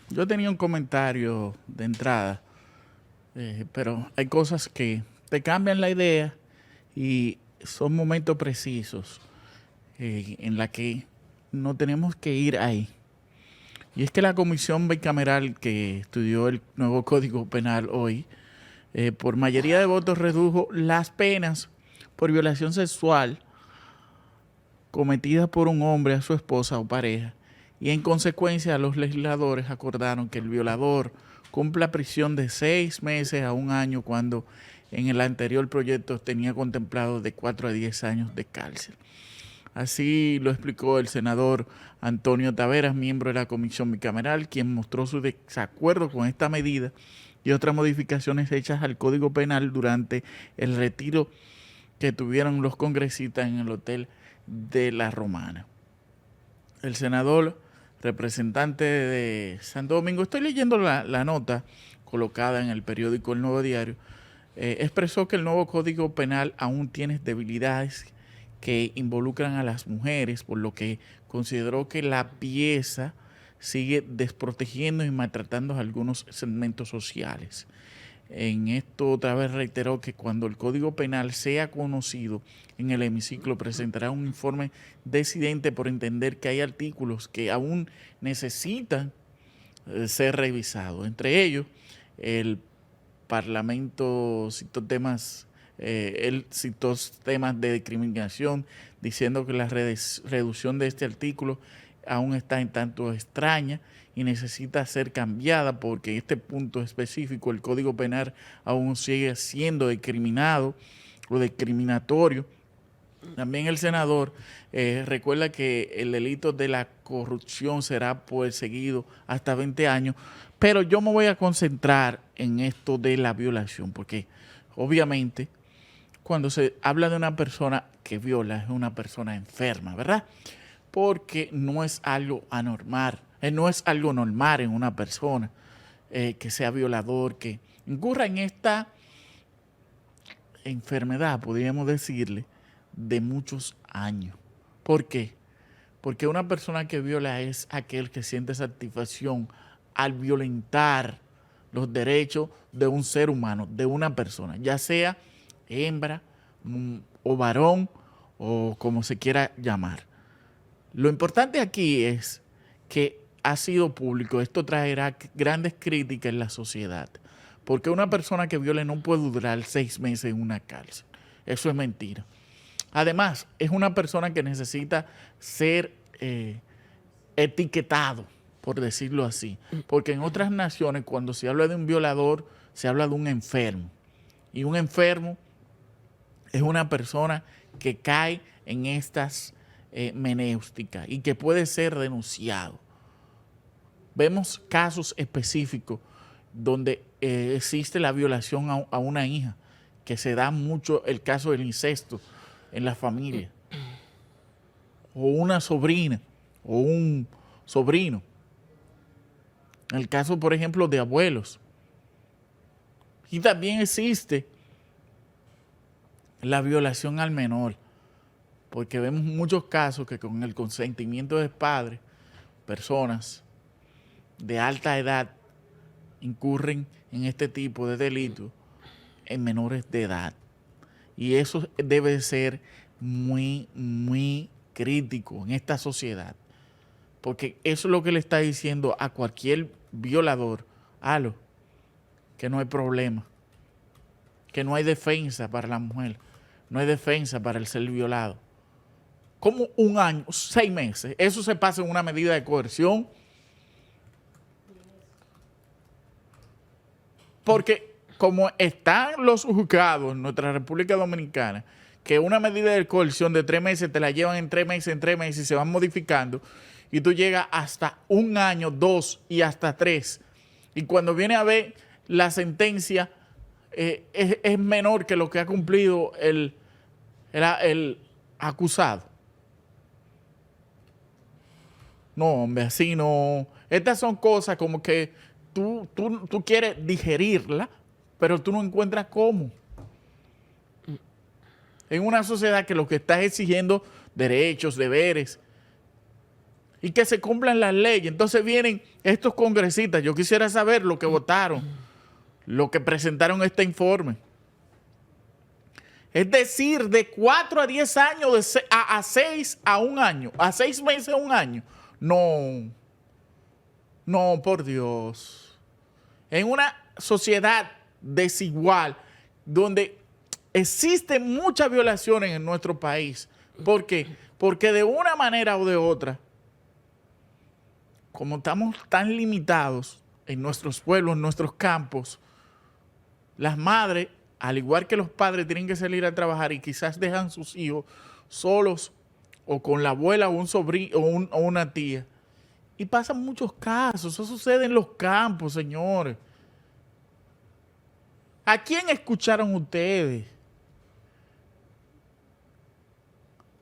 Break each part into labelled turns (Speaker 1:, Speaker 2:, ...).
Speaker 1: Yo tenía un comentario de entrada, pero hay cosas que te cambian la idea y son momentos precisos en la que no tenemos que ir ahí. Y es que la comisión bicameral que estudió el nuevo Código Penal hoy, por mayoría de votos redujo las penas por violación sexual cometida por un hombre a su esposa o pareja, y en consecuencia los legisladores acordaron que el violador cumpla prisión de 6 meses a un año, cuando en el anterior proyecto tenía contemplado de 4 a 10 años de cárcel. Así lo explicó el senador Antonio Taveras, miembro de la comisión bicameral, quien mostró su desacuerdo con esta medida y otras modificaciones hechas al Código Penal durante el retiro que tuvieron los congresistas en el Hotel de la Romana. El senador representante de Santo Domingo, estoy leyendo la nota colocada en el periódico El Nuevo Diario, expresó que el nuevo Código Penal aún tiene debilidades que involucran a las mujeres, por lo que consideró que la pieza sigue desprotegiendo y maltratando a algunos segmentos sociales. En esto otra vez reiteró que cuando el Código Penal sea conocido en el hemiciclo presentará un informe decidente, por entender que hay artículos que aún necesitan ser revisados. Entre ellos, el Parlamento citó temas, él citó temas de discriminación, diciendo que la reducción de este artículo aún está en tanto extraña y necesita ser cambiada, porque en este punto específico el Código Penal aún sigue siendo discriminado o discriminatorio. También el senador recuerda que el delito de la corrupción será perseguido hasta 20 años, pero yo me voy a concentrar en esto de la violación, porque obviamente cuando se habla de una persona que viola es una persona enferma, ¿verdad? Porque no es algo anormal, no es algo normal en una persona que sea violador, que incurra en esta enfermedad, podríamos decirle, de muchos años. ¿Por qué? Porque una persona que viola es aquel que siente satisfacción al violentar los derechos de un ser humano, de una persona, ya sea hembra o varón o como se quiera llamar. Lo importante aquí es que ha sido público. Esto traerá grandes críticas en la sociedad, porque una persona que viole no puede durar 6 meses en una cárcel. Eso es mentira. Además, es una persona que necesita ser etiquetado, por decirlo así, porque en otras naciones cuando se habla de un violador se habla de un enfermo, y un enfermo es una persona que cae en estas menéusticas y que puede ser denunciado. Vemos casos específicos donde existe la violación a una hija, que se da mucho el caso del incesto en la familia, o una sobrina o un sobrino. En el caso, por ejemplo, de abuelos. Y también existe la violación al menor, porque vemos muchos casos que con el consentimiento de padres, personas de alta edad incurren en este tipo de delitos en menores de edad. Y eso debe ser muy, muy crítico en esta sociedad, porque eso es lo que le está diciendo a cualquier violador: halo, que no hay problema, que no hay defensa para la mujer, no hay defensa para el ser violado. Como un año, 6 meses, eso se pasa en una medida de coerción, porque como están los juzgados en nuestra República Dominicana, que una medida de coerción de 3 meses te la llevan en 3 meses, en 3 meses, y se van modificando, y tú llegas hasta un año, 2 y hasta 3. Y cuando viene a ver la sentencia, es menor que lo que ha cumplido el acusado. No, hombre, así no. Estas son cosas como que tú quieres digerirla, pero tú no encuentras cómo. En una sociedad que lo que está exigiendo derechos, deberes, y que se cumplan las leyes. Entonces vienen estos congresistas. Yo quisiera saber lo que votaron, lo que presentaron este informe. Es decir, de 4 a 10 años, a 6 a 1 año, a 6 meses a 1 año. No, no, por Dios. En una sociedad desigual, donde existen muchas violaciones en nuestro país. ¿Por qué? Porque de una manera o de otra, como estamos tan limitados en nuestros pueblos, en nuestros campos, las madres, al igual que los padres, tienen que salir a trabajar y quizás dejan sus hijos solos o con la abuela o un sobrino o una tía. Y pasan muchos casos. Eso sucede en los campos, señores. ¿A quién escucharon ustedes?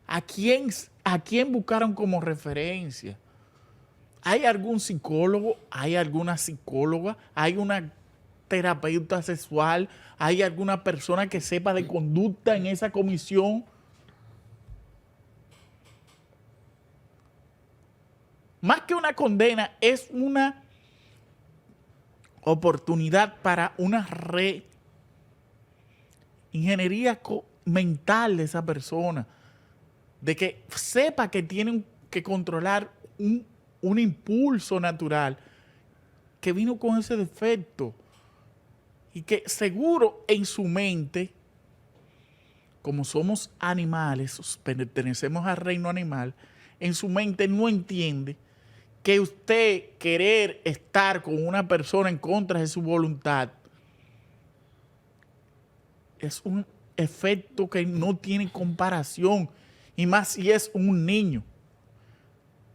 Speaker 1: ¿A quién buscaron como referencia? ¿Hay algún psicólogo? ¿Hay alguna psicóloga? ¿Hay una terapeuta sexual? ¿Hay alguna persona que sepa de conducta en esa comisión? Más que una condena, es una oportunidad para una reingeniería mental de esa persona, de que sepa que tienen que controlar un impulso natural que vino con ese defecto y que seguro en su mente, como somos animales, pertenecemos al reino animal, en su mente no entiende que usted querer estar con una persona en contra de su voluntad es un efecto que no tiene comparación, y más si es un niño.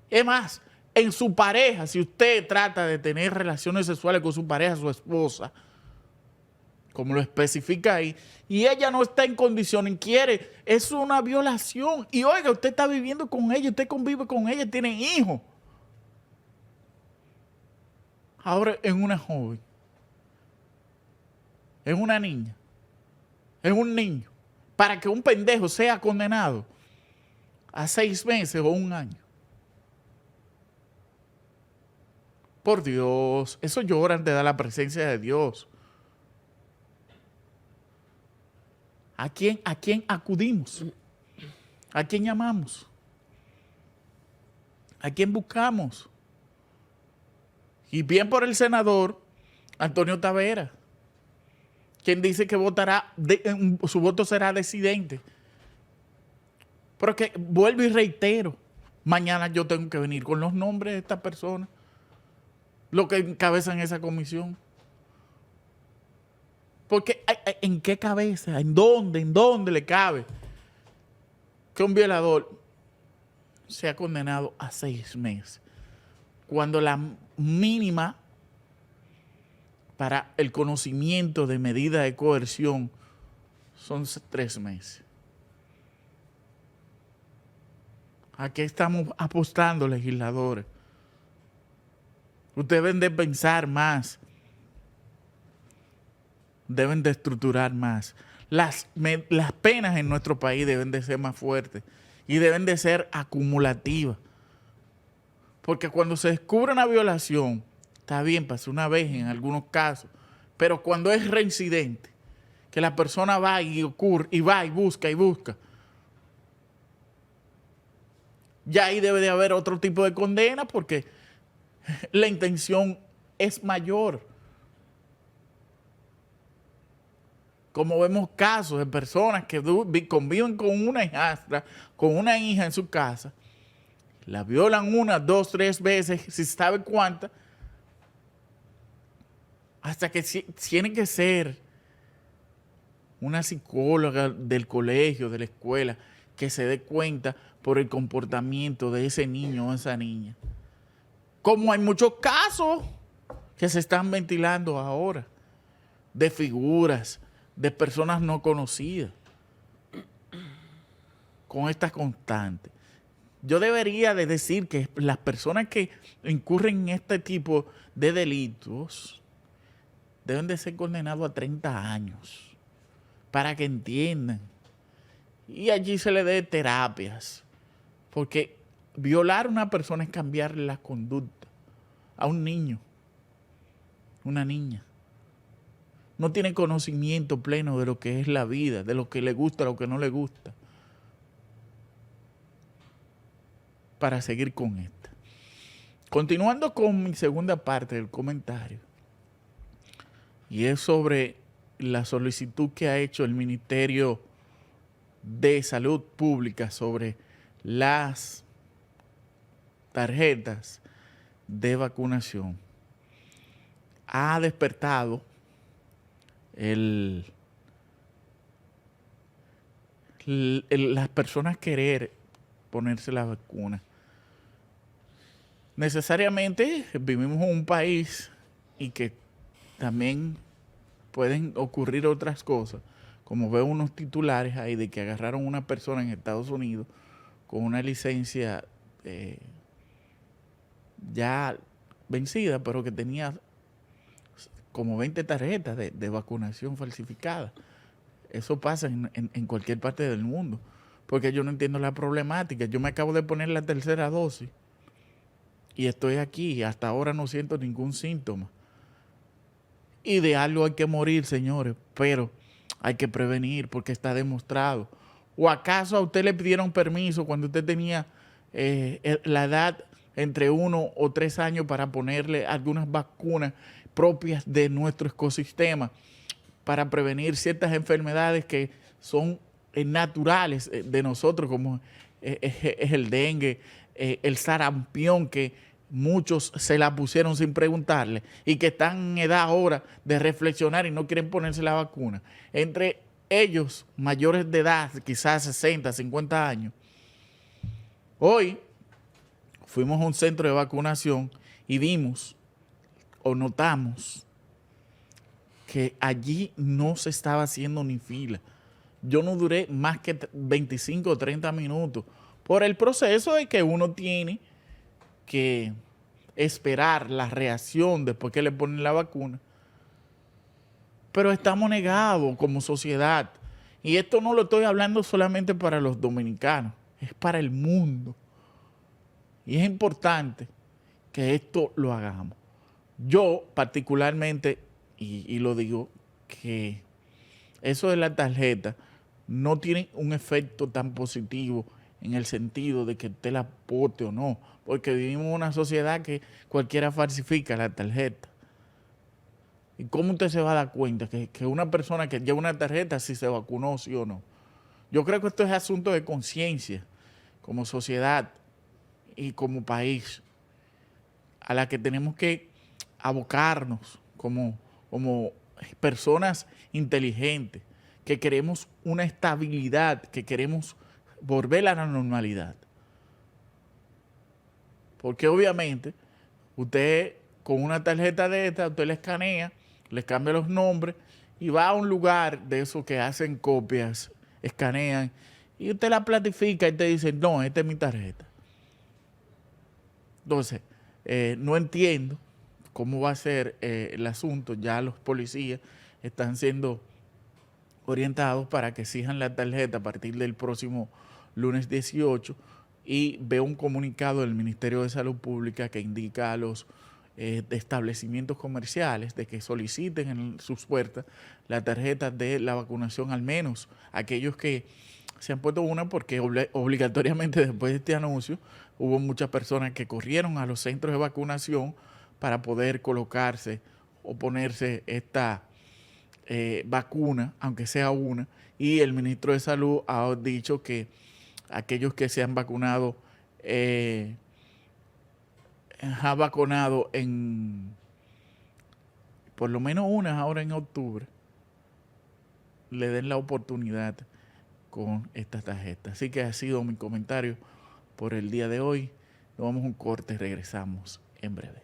Speaker 1: Es más, en su pareja, si usted trata de tener relaciones sexuales con su pareja, su esposa, como lo especifica ahí, y ella no está en condiciones, quiere, es una violación. Y oiga, usted está viviendo con ella, usted convive con ella, tienen hijos. Ahora en una joven, en una niña, en un niño, para que un pendejo sea condenado a 6 meses o 1 año. Por Dios, eso llora ante la presencia de Dios. ¿A quién acudimos? ¿A quién llamamos? ¿A quién buscamos? Y bien por el senador Antonio Tavera, quien dice que votará, su voto será disidente. Pero que vuelvo y reitero, mañana yo tengo que venir con los nombres de estas personas, los que encabezan esa comisión. Porque ¿en qué cabeza? ¿En dónde le cabe que un violador sea condenado a 6 meses? Cuando la mínima para el conocimiento de medida de coerción son 3 meses. ¿A qué estamos apostando, legisladores? Ustedes deben de pensar más. Deben de estructurar más. Las penas en nuestro país deben de ser más fuertes y deben de ser acumulativas. Porque cuando se descubre una violación, está bien, pasó una vez en algunos casos, pero cuando es reincidente, que la persona va y busca, ya ahí debe de haber otro tipo de condena porque la intención es mayor. Como vemos casos de personas que conviven con una hijastra, con una hija en su casa, la violan 1, 2, 3 veces, si sabe cuántas, hasta que tiene que ser una psicóloga del colegio, de la escuela, que se dé cuenta por el comportamiento de ese niño o esa niña. Como hay muchos casos que se están ventilando ahora, de figuras, de personas no conocidas, con esta constante. Yo debería de decir que las personas que incurren en este tipo de delitos deben de ser condenados a 30 años para que entiendan. Y allí se le dé terapias, porque violar a una persona es cambiarle la conducta. A un niño, una niña, no tiene conocimiento pleno de lo que es la vida, de lo que le gusta, lo que no le gusta, para seguir con esta. Continuando con mi segunda parte del comentario, y es sobre la solicitud que ha hecho el Ministerio de Salud Pública sobre las tarjetas de vacunación. Ha despertado las personas querer ponerse la vacuna. Necesariamente vivimos en un país y que también pueden ocurrir otras cosas, como veo unos titulares ahí de que agarraron a una persona en Estados Unidos con una licencia ya vencida, pero que tenía como 20 tarjetas de vacunación falsificadas. Eso pasa en cualquier parte del mundo, porque yo no entiendo la problemática. Yo me acabo de poner la tercera dosis y estoy aquí y hasta ahora no siento ningún síntoma. Y de algo hay que morir, señores, pero hay que prevenir porque está demostrado. ¿O acaso a usted le pidieron permiso cuando usted tenía la edad entre 1 o 3 años para ponerle algunas vacunas propias de nuestro ecosistema para prevenir ciertas enfermedades que son naturales de nosotros, como es el dengue, el sarampión, que muchos se la pusieron sin preguntarle y que están en edad ahora de reflexionar y no quieren ponerse la vacuna? Entre ellos, mayores de edad, quizás 60, 50 años. Hoy fuimos a un centro de vacunación y vimos o notamos que allí no se estaba haciendo ni fila. Yo no duré más que 25 o 30 minutos por el proceso de que uno tiene que esperar la reacción después que le ponen la vacuna. Pero estamos negados como sociedad. Y esto no lo estoy hablando solamente para los dominicanos, es para el mundo. Y es importante que esto lo hagamos. Yo particularmente, y lo digo, que eso de la tarjeta no tiene un efecto tan positivo en el sentido de que usted la aporte o no, porque vivimos en una sociedad que cualquiera falsifica la tarjeta. ¿Y cómo usted se va a dar cuenta que una persona que lleva una tarjeta si se vacunó, sí o no? Yo creo que esto es asunto de conciencia como sociedad y como país, a la que tenemos que abocarnos como personas inteligentes, que queremos una estabilidad, que queremos volver a la normalidad. Porque obviamente usted con una tarjeta de esta, usted le escanea, le cambia los nombres y va a un lugar de esos que hacen copias, escanean, y usted la platifica y te dice, no, esta es mi tarjeta. Entonces, no entiendo cómo va a ser el asunto. Ya los policías están siendo orientados para que exijan la tarjeta a partir del próximo lunes 18, y veo un comunicado del Ministerio de Salud Pública que indica a los establecimientos comerciales de que soliciten en sus puertas la tarjeta de la vacunación, al menos aquellos que se han puesto una, porque obligatoriamente después de este anuncio hubo muchas personas que corrieron a los centros de vacunación para poder colocarse o ponerse esta vacuna, aunque sea una, y el ministro de Salud ha dicho que aquellos que se han vacunado, ha vacunado en por lo menos unas ahora en octubre, le den la oportunidad con esta tarjeta. Así que ha sido mi comentario por el día de hoy. Nos vamos a un corte y regresamos en breve.